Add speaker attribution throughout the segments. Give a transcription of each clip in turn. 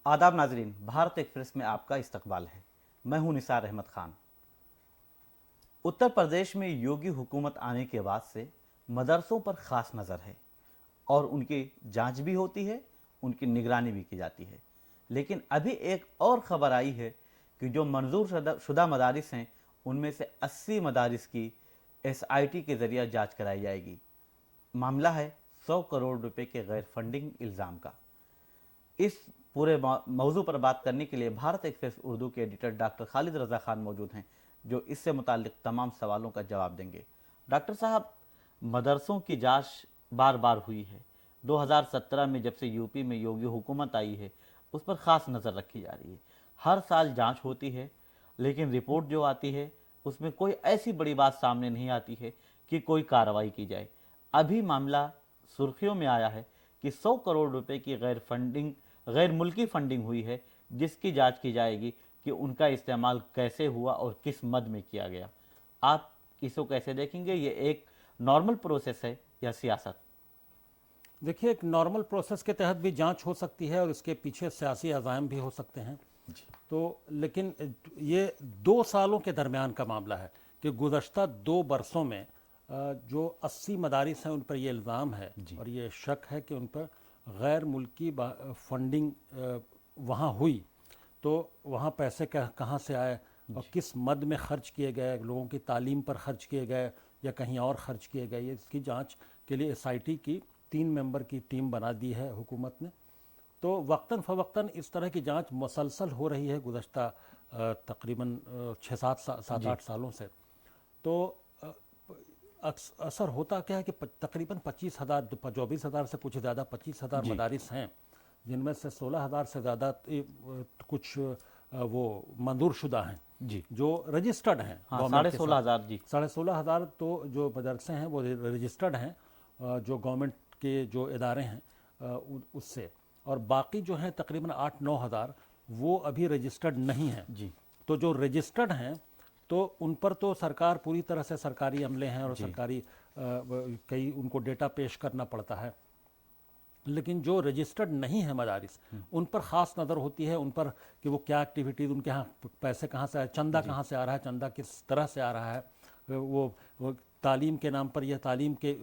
Speaker 1: आदाब नाजरीन, भारत एक्सप्रेस में आपका इस्तकबाल है। मैं हूं निसार अहमद खान। उत्तर प्रदेश में योगी हुकूमत आने के बाद से मदरसों पर ख़ास नज़र है और उनकी जांच भी होती है, उनकी निगरानी भी की जाती है। लेकिन अभी एक और ख़बर आई है कि जो मंजूर शुदा मदारिस हैं उनमें से 80 मदारिस की SIT के ज़रिए जांच कराई जाएगी। मामला है 100 करोड़ रुपए के गैर फंडिंग इल्ज़ाम का। इस पूरे मौजू पर बात करने के लिए भारत एक्सप्रेस उर्दू के एडिटर डॉक्टर खालिद रज़ा खान मौजूद हैं, जो इससे मुताल्लिक तमाम सवालों का जवाब देंगे। डॉक्टर साहब, मदरसों की जांच बार बार हुई है। 2017 में जब से यूपी में योगी हुकूमत आई है उस पर ख़ास नज़र रखी जा रही है। हर साल जांच होती है, लेकिन रिपोर्ट जो आती है उसमें कोई ऐसी बड़ी बात सामने नहीं आती है कि कोई कार्रवाई की जाए। अभी मामला सुर्खियों में आया है कि 100 करोड़ रुपए की गैर मुल्की फंडिंग हुई है, जिसकी जांच की जाएगी कि उनका इस्तेमाल कैसे हुआ और किस मद में किया गया। आप इसको कैसे देखेंगे? ये एक नॉर्मल प्रोसेस है या सियासत?
Speaker 2: देखिए, एक नॉर्मल प्रोसेस के तहत भी जांच हो सकती है और इसके पीछे सियासी अज़ाइम भी हो सकते हैं। तो लेकिन ये 2 सालों के दरमियान का मामला है कि गुज़श्ता 2 बरसों में जो 80 मदारिस हैं उन पर ये इल्ज़ाम है और ये शक है कि उन पर गैर मुल्की फंडिंग वहाँ हुई। तो वहाँ पैसे कहाँ से आए और किस मद में ख़र्च किए गए, लोगों की तालीम पर ख़र्च किए गए या कहीं और ख़र्च किए गए, ये इसकी जांच के लिए SIT की 3 मेंबर की टीम बना दी है हुकूमत ने। तो वक्तन फ़वक्तन इस तरह की जांच मुसलसल हो रही है गुज़श्ता तकरीबन 7-8 सालों से। तो असर होता क्या है कि तकरीबन 24,000 से कुछ ज़्यादा 25,000 मदारिस हैं, जिनमें से 16,000 से ज़्यादा कुछ वो मंजूर शुदा हैं
Speaker 1: जी,
Speaker 2: जो रजिस्टर्ड हैं।
Speaker 1: हाँ, 16,500 जी,
Speaker 2: 16,500 तो जो मदरसे हैं वो रजिस्टर्ड हैं जो गवर्नमेंट के जो इदारे हैं उससे, और बाकी जो हैं तकरीबन 8-9 हज़ार वो अभी रजिस्टर्ड नहीं हैं
Speaker 1: जी।
Speaker 2: तो जो रजिस्टर्ड हैं तो उन पर तो सरकार पूरी तरह से सरकारी अमले हैं और सरकारी कई उनको डेटा पेश करना पड़ता है। लेकिन जो रजिस्टर्ड नहीं है मदारिस, उन पर ख़ास नज़र होती है, उन पर कि वो क्या एक्टिविटीज़, उनके यहाँ पैसे कहाँ से आए, चंदा कहाँ से आ रहा है, चंदा किस तरह से आ रहा है, वो तालीम के नाम पर या तालीम के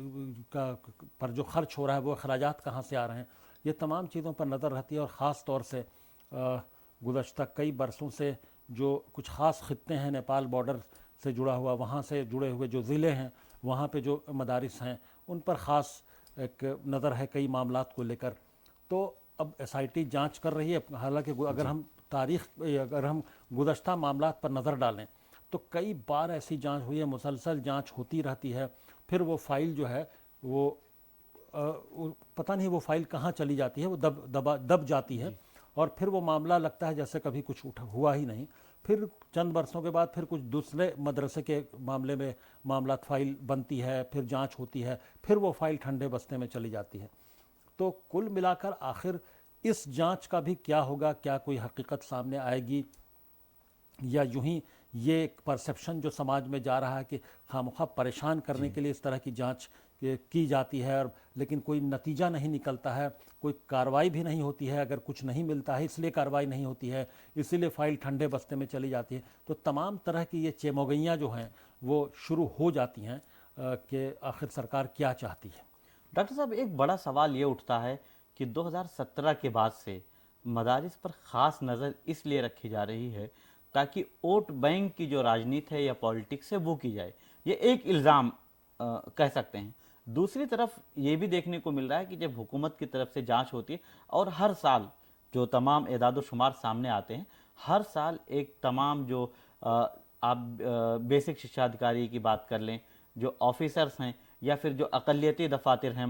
Speaker 2: पर जो खर्च हो रहा है वो अखराजात कहाँ से आ रहे हैं। ये तमाम चीज़ों पर नज़र रहती है। और ख़ास तौर से गुज़श्ता कई बरसों से जो कुछ ख़ास खित्ते हैं नेपाल बॉर्डर से जुड़ा हुआ, वहाँ से जुड़े हुए जो ज़िले हैं वहाँ पे जो मदारिस हैं उन पर ख़ास एक नज़र है कई मामलात को लेकर। तो अब SIT जांच कर रही है। हालांकि अगर हम गुज़श्ता मामलात पर नज़र डालें तो कई बार ऐसी जांच हुई है, मुसलसल जांच होती रहती है। फिर वो फ़ाइल जो है वो पता नहीं वो फ़ाइल कहाँ चली जाती है, वो दब जाती है और फिर वो मामला लगता है जैसे कभी कुछ हुआ ही नहीं। फिर चंद बरसों के बाद फिर कुछ दूसरे मदरसे के मामले में मामलात फ़ाइल बनती है, फिर जांच होती है, फिर वो फ़ाइल ठंडे बस्ते में चली जाती है। तो कुल मिलाकर आखिर इस जांच का भी क्या होगा, क्या कोई हकीकत सामने आएगी या यूं ही ये एक परसेप्शन जो समाज में जा रहा है कि खामखा परेशान करने के लिए इस तरह की जांच की जाती है और लेकिन कोई नतीजा नहीं निकलता है, कोई कार्रवाई भी नहीं होती है। अगर कुछ नहीं मिलता है इसलिए कार्रवाई नहीं होती है, इसीलिए फ़ाइल ठंडे बस्ते में चली जाती है। तो तमाम तरह की ये चेमोगइयाँ जो हैं वो शुरू हो जाती हैं कि आखिर सरकार क्या चाहती है।
Speaker 1: डॉक्टर साहब, एक बड़ा सवाल ये उठता है कि 2017 के बाद से मदारिस पर ख़ास नज़र इसलिए रखी जा रही है ताकि वोट बैंक की जो राजनीति है या पॉलिटिक्स है वो की जाए। ये एक इल्ज़ाम कह सकते हैं। दूसरी तरफ ये भी देखने को मिल रहा है कि जब हुकूमत की तरफ से जांच होती है और हर साल जो तमाम एदाद शुमार सामने आते हैं, हर साल एक तमाम जो आप बेसिक शिक्षा अधिकारी की बात कर लें, जो ऑफिसर्स हैं या फिर जो अक़लियती दफातर हैं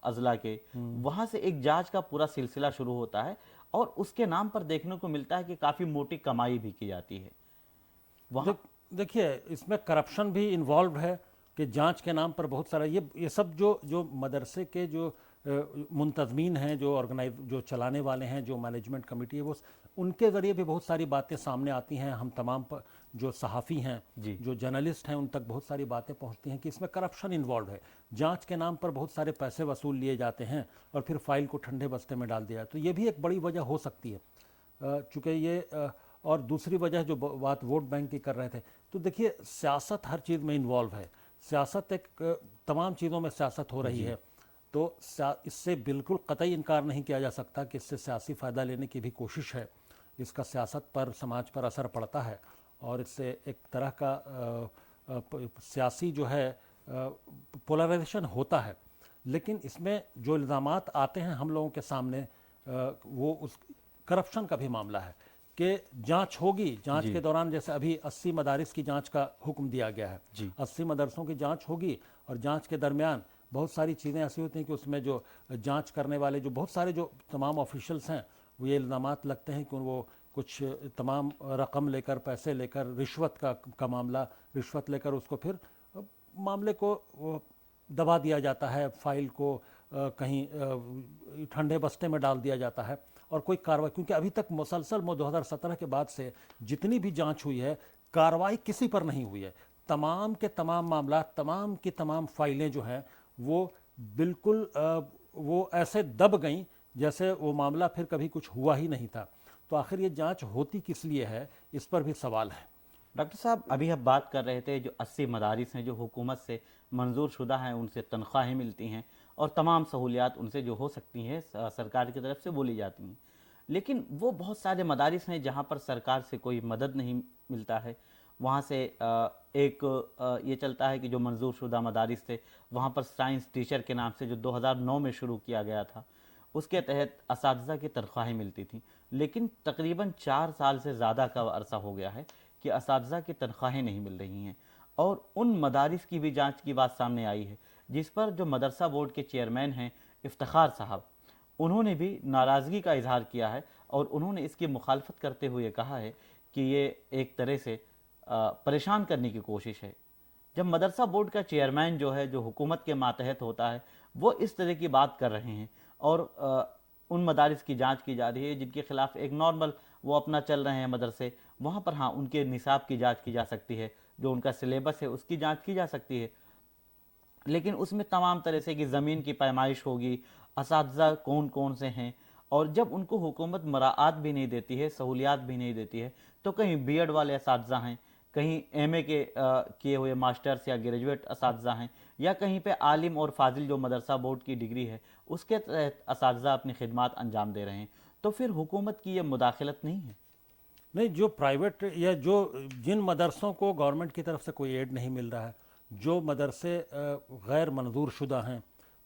Speaker 1: अज़ला के, वहाँ से एक जांच का पूरा सिलसिला शुरू होता है और उसके नाम पर देखने को मिलता है कि काफ़ी मोटी कमाई भी की जाती है वहाँ।
Speaker 2: देखिए, इसमें करप्शन भी इन्वॉल्व है कि जांच के नाम पर बहुत सारा ये सब जो मदरसे के जो मुंतज़मीन हैं, जो चलाने वाले हैं, जो मैनेजमेंट कमेटी है, वो उनके ज़रिए भी बहुत सारी बातें सामने आती हैं। हम तमाम जो सहाफ़ी हैं, जो जर्नलिस्ट हैं, उन तक बहुत सारी बातें पहुंचती हैं कि इसमें करप्शन इन्वॉल्व है। जांच के नाम पर बहुत सारे पैसे वसूल लिए जाते हैं और फिर फाइल को ठंडे बस्ते में डाल दिया। तो ये भी एक बड़ी वजह हो सकती है। چونکہ یہ اور دوسری وجہ جو بات ووٹ بینک کی کر رہے تھے، تو دیکھیے سیاست ہر چیز میں انوالو ہے، سیاست ایک تمام چیزوں میں سیاست ہو رہی ہے، تو اس سے بالکل قطعی انکار نہیں کیا جا سکتا کہ اس سے سیاسی فائدہ لینے کی بھی کوشش ہے، اس کا سیاست پر سماج پر اثر پڑتا ہے، اور اس سے ایک طرح کا سیاسی جو ہے پولرائزیشن ہوتا ہے۔ لیکن اس میں جو الزامات آتے ہیں ہم لوگوں کے سامنے، وہ اس کرپشن کا بھی معاملہ ہے کہ جانچ ہوگی، جانچ کے دوران جیسے ابھی 80 مدارس کی جانچ کا حکم دیا گیا ہے، 80 مدرسوں کی جانچ ہوگی، اور جانچ کے درمیان بہت ساری چیزیں ایسی ہوتی ہیں کہ اس میں جو جانچ کرنے والے جو بہت سارے جو تمام آفیشلز ہیں، وہ یہ الزامات لگتے ہیں کہ وہ کچھ تمام رقم لے کر، پیسے لے کر، رشوت کا معاملہ، رشوت لے کر اس کو پھر معاملے کو دبا دیا جاتا ہے، فائل کو کہیں ٹھنڈے بستے میں ڈال دیا جاتا ہے، اور کوئی کارروائی، کیونکہ ابھی تک مسلسل 2017 کے بعد سے جتنی بھی جانچ ہوئی ہے، کارروائی کسی پر نہیں ہوئی ہے، تمام کے تمام معاملات، تمام کی تمام فائلیں جو ہیں وہ بالکل وہ ایسے دب گئیں جیسے وہ معاملہ پھر کبھی کچھ ہوا ہی نہیں تھا۔ تو آخر یہ جانچ ہوتی کس لیے ہے، اس پر بھی سوال ہے۔
Speaker 1: ڈاکٹر صاحب، ابھی ہم بات کر رہے تھے جو 80 مدارس ہیں جو حکومت سے منظور شدہ ہیں، ان سے تنخواہیں ملتی ہیں اور تمام سہولیات ان سے جو ہو سکتی ہیں سرکار کی طرف سے بولی جاتی ہیں، لیکن وہ بہت سارے مدارس ہیں جہاں پر سرکار سے کوئی مدد نہیں ملتا ہے۔ وہاں سے ایک یہ چلتا ہے کہ جو منظور شدہ مدارس تھے وہاں پر سائنس ٹیچر کے نام سے جو 2009 میں شروع کیا گیا تھا، اس کے تحت اساتذہ کی تنخواہیں ملتی تھیں، لیکن تقریباً 4 سال سے زیادہ کا عرصہ ہو گیا ہے کہ اساتذہ کی تنخواہیں نہیں مل رہی ہیں، اور ان مدارس کی بھی جانچ کی بات سامنے آئی ہے، جس پر جو مدرسہ بورڈ کے چیئرمین ہیں افتخار صاحب، انہوں نے بھی ناراضگی کا اظہار کیا ہے، اور انہوں نے اس کی مخالفت کرتے ہوئے کہا ہے کہ یہ ایک طرح سے پریشان کرنے کی کوشش ہے۔ جب مدرسہ بورڈ کا چیئرمین جو ہے، جو حکومت کے ماتحت ہوتا ہے، وہ اس طرح کی بات کر رہے ہیں، اور ان مدارس کی جانچ کی جا رہی ہے جن کے خلاف ایک نارمل وہ اپنا چل رہے ہیں مدرسے، وہاں پر ہاں ان کے نصاب کی جانچ کی جا سکتی ہے، جو ان کا سلیبس ہے اس کی جانچ کی جا سکتی ہے، لیکن اس میں تمام طرح سے کہ زمین کی پیمائش ہوگی، اساتذہ کون کون سے ہیں، اور جب ان کو حکومت مراعات بھی نہیں دیتی ہے، سہولیات بھی نہیں دیتی ہے، تو کہیں بی ایڈ والے اساتذہ ہیں، کہیں ایم اے کے کیے ہوئے ماسٹرز یا گریجویٹ اساتذہ ہیں، یا کہیں پہ عالم اور فاضل جو مدرسہ بورڈ کی ڈگری ہے اس کے تحت اساتذہ اپنی خدمات انجام دے رہے ہیں، تو پھر حکومت کی یہ مداخلت نہیں ہے؟
Speaker 2: نہیں، جو پرائیویٹ یا جن مدرسوں کو گورنمنٹ کی طرف سے کوئی ایڈ نہیں مل رہا ہے، جو مدرسے غیر منظور شدہ ہیں،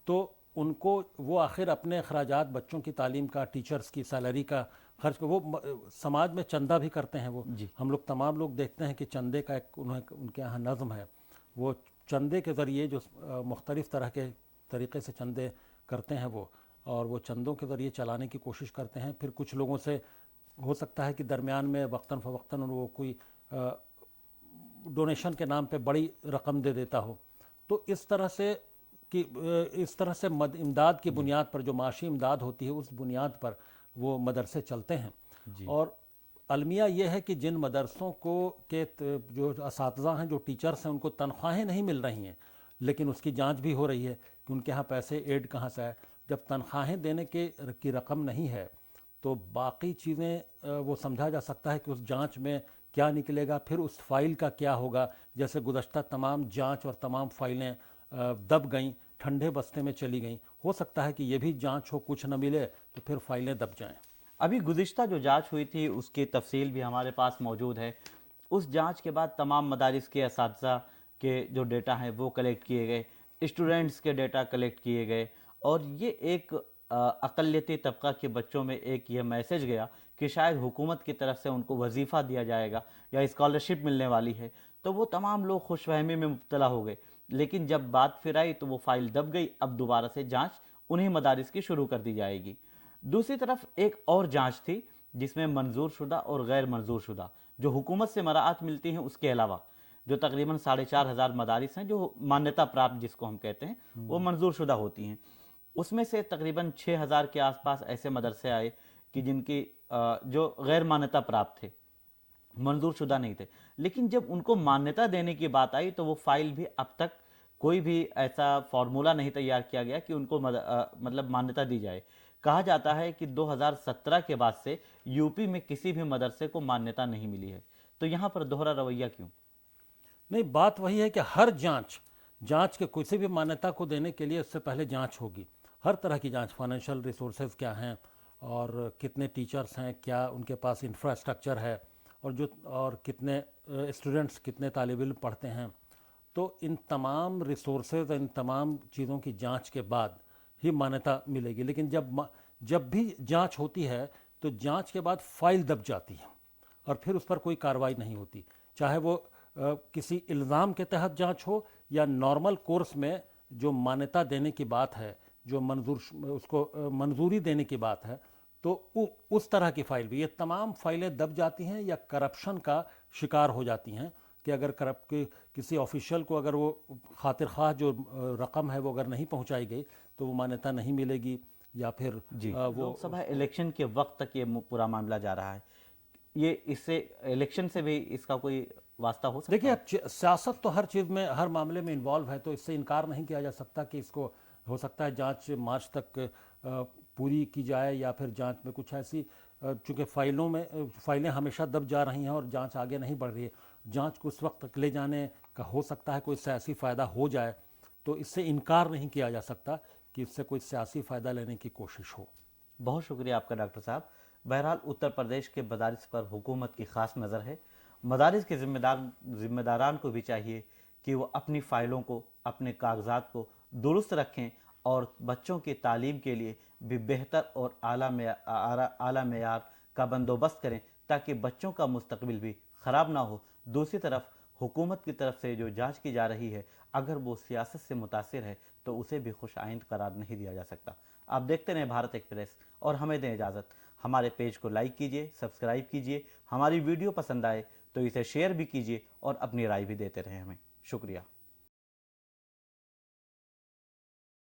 Speaker 2: تو ان کو وہ آخر اپنے اخراجات، بچوں کی تعلیم کا، ٹیچرز کی سیلری کا خرچ وہ سماج میں چندہ بھی کرتے ہیں، وہ ہم لوگ تمام لوگ دیکھتے ہیں کہ چندے کا ایک ان کے یہاں نظم ہے، وہ چندے کے ذریعے جو مختلف طرح کے طریقے سے چندے کرتے ہیں اور وہ چندوں کے ذریعے چلانے کی کوشش کرتے ہیں۔ پھر کچھ لوگوں سے ہو سکتا ہے کہ درمیان میں وقتاً فوقتاً وہ کوئی ڈونیشن کے نام پہ بڑی رقم دے دیتا ہو، تو اس طرح سے امداد کی بنیاد پر، جو معاشی امداد ہوتی ہے اس بنیاد پر وہ مدرسے چلتے ہیں۔ اور المیہ یہ ہے کہ جن مدرسوں کے جو اساتذہ ہیں، جو ٹیچرز ہیں، ان کو تنخواہیں نہیں مل رہی ہیں، لیکن اس کی جانچ بھی ہو رہی ہے کہ ان کے ہاں پیسے ایڈ کہاں سے آئے۔ جب تنخواہیں دینے کی رقم نہیں ہے تو باقی چیزیں وہ سمجھا جا سکتا ہے کہ اس جانچ میں کیا نکلے گا، پھر اس فائل کا کیا ہوگا۔ جیسے گزشتہ تمام جانچ اور تمام فائلیں دب گئیں، ٹھنڈے بستے میں چلی گئیں، ہو سکتا ہے کہ یہ بھی جانچ ہو، کچھ نہ ملے تو پھر فائلیں دب جائیں۔
Speaker 1: ابھی گزشتہ جو جانچ ہوئی تھی اس کی تفصیل بھی ہمارے پاس موجود ہے۔ اس جانچ کے بعد تمام مدارس کے اساتذہ کے جو ڈیٹا ہیں وہ کلیکٹ کیے گئے، اسٹوڈنٹس کے ڈیٹا کلیکٹ کیے گئے، اور یہ ایک اقلیتی طبقہ کے بچوں میں ایک یہ میسج گیا کہ شاید حکومت کی طرف سے ان کو وظیفہ دیا جائے گا یا اسکالرشپ ملنے والی ہے، تو وہ تمام لوگ خوش فہمی میں مبتلا ہو گئے، لیکن جب بات پھر آئی تو وہ فائل دب گئی۔ اب دوبارہ سے جانچ انہی مدارس کی شروع کر دی جائے گی۔ دوسری طرف ایک اور جانچ تھی جس میں منظور شدہ اور غیر منظور شدہ جو حکومت سے مراعات ملتی ہیں اس کے علاوہ جو تقریباً 4,500 مدارس ہیں جو مانیتا پراپت جس کو ہم کہتے ہیں وہ منظور شدہ ہوتی ہیں، اس میں سے تقریباً 6,000 کے آس پاس ایسے مدرسے آئے کہ جن کی جو غیر مانیتا پراپت تھے، منظور شدہ نہیں تھے، لیکن جب ان کو مانیتا دینے کی بات آئی تو وہ فائل بھی اب تک کوئی بھی ایسا فارمولا نہیں تیار کیا گیا کہ ان کو مطلب مانیتا دی جائے۔ کہا جاتا ہے کہ 2017 کے بعد سے यूपी में किसी भी मदरसे को मान्यता नहीं मिली है, तो यहाँ पर दोहरा रवैया क्यों?
Speaker 2: नहीं, बात वही है कि हर जांच के किसी भी मान्यता को देने के लिए उससे पहले जांच होगी। हर तरह की जांच, फाइनेंशियल रिसोर्सेज क्या हैं और कितने टीचर्स हैं, क्या उनके पास इंफ्रास्ट्रक्चर है, और कितने स्टूडेंट्स, कितने तालिब इल्म पढ़ते हैं। तो इन तमाम रिसोर्सेज, इन तमाम चीज़ों की जांच के बाद ही मान्यता मिलेगी। लेकिन जब भी जांच होती है तो जांच के बाद फाइल दब जाती है और फिर उस पर कोई कार्रवाई नहीं होती, चाहे वो किसी इल्ज़ाम के तहत जांच हो या नॉर्मल कोर्स में जो मान्यता देने की बात है, जो उसको मंजूरी देने की बात है, तो उस तरह की फाइल भी, ये तमाम फाइलें दब जाती हैं या करप्शन का शिकार हो जाती हैं कि अगर किसी ऑफिशियल को अगर वो खातिर ख्वाह जो रकम है वो अगर नहीं पहुंचाई गई तो वो मान्यता नहीं मिलेगी, या फिर वो
Speaker 1: लोकसभा इलेक्शन के वक्त तक ये पूरा मामला जा रहा है। ये इससे इलेक्शन से भी इसका कोई वास्ता हो सकता है?
Speaker 2: देखिए, अब सियासत तो हर चीज़ में, हर मामले में इन्वॉल्व है, तो इससे इनकार नहीं किया जा सकता कि इसको हो सकता है जांच मार्च तक पूरी की जाए, या फिर जांच में कुछ ऐसी, चूँकि फाइलें हमेशा दब जा रही हैं और जांच आगे नहीं बढ़ रही है, जांच को उस वक्त तक ले जाने का हो सकता है कोई सियासी फ़ायदा हो जाए, तो इससे इनकार नहीं किया जा सकता कि इससे कोई सियासी फ़ायदा लेने की कोशिश हो।
Speaker 1: बहुत शुक्रिया आपका डॉक्टर साहब। बहरहाल उत्तर प्रदेश के मदारिस पर हुकूमत की ख़ास नज़र है। मदारिस के ज़िम्मेदारान को भी चाहिए कि वो अपनी फ़ाइलों को, अपने कागजात को दुरुस्त रखें और बच्चों की तालीम के लिए भी बेहतर और आला मेयार का बंदोबस्त करें, ताकि बच्चों का मुस्तकबिल भी ख़राब ना हो। दूसरी तरफ हुकूमत की तरफ से जो जांच की जा रही है, अगर वो सियासत से मुतासिर है तो उसे भी खुश आइंद करार नहीं दिया जा सकता। आप देखते रहें भारत एक्सप्रेस और हमें दें इजाज़त। हमारे पेज को लाइक कीजिए, सब्सक्राइब कीजिए, हमारी वीडियो पसंद आए तो इसे शेयर भी कीजिए और अपनी राय भी देते रहें हमें। शुक्रिया।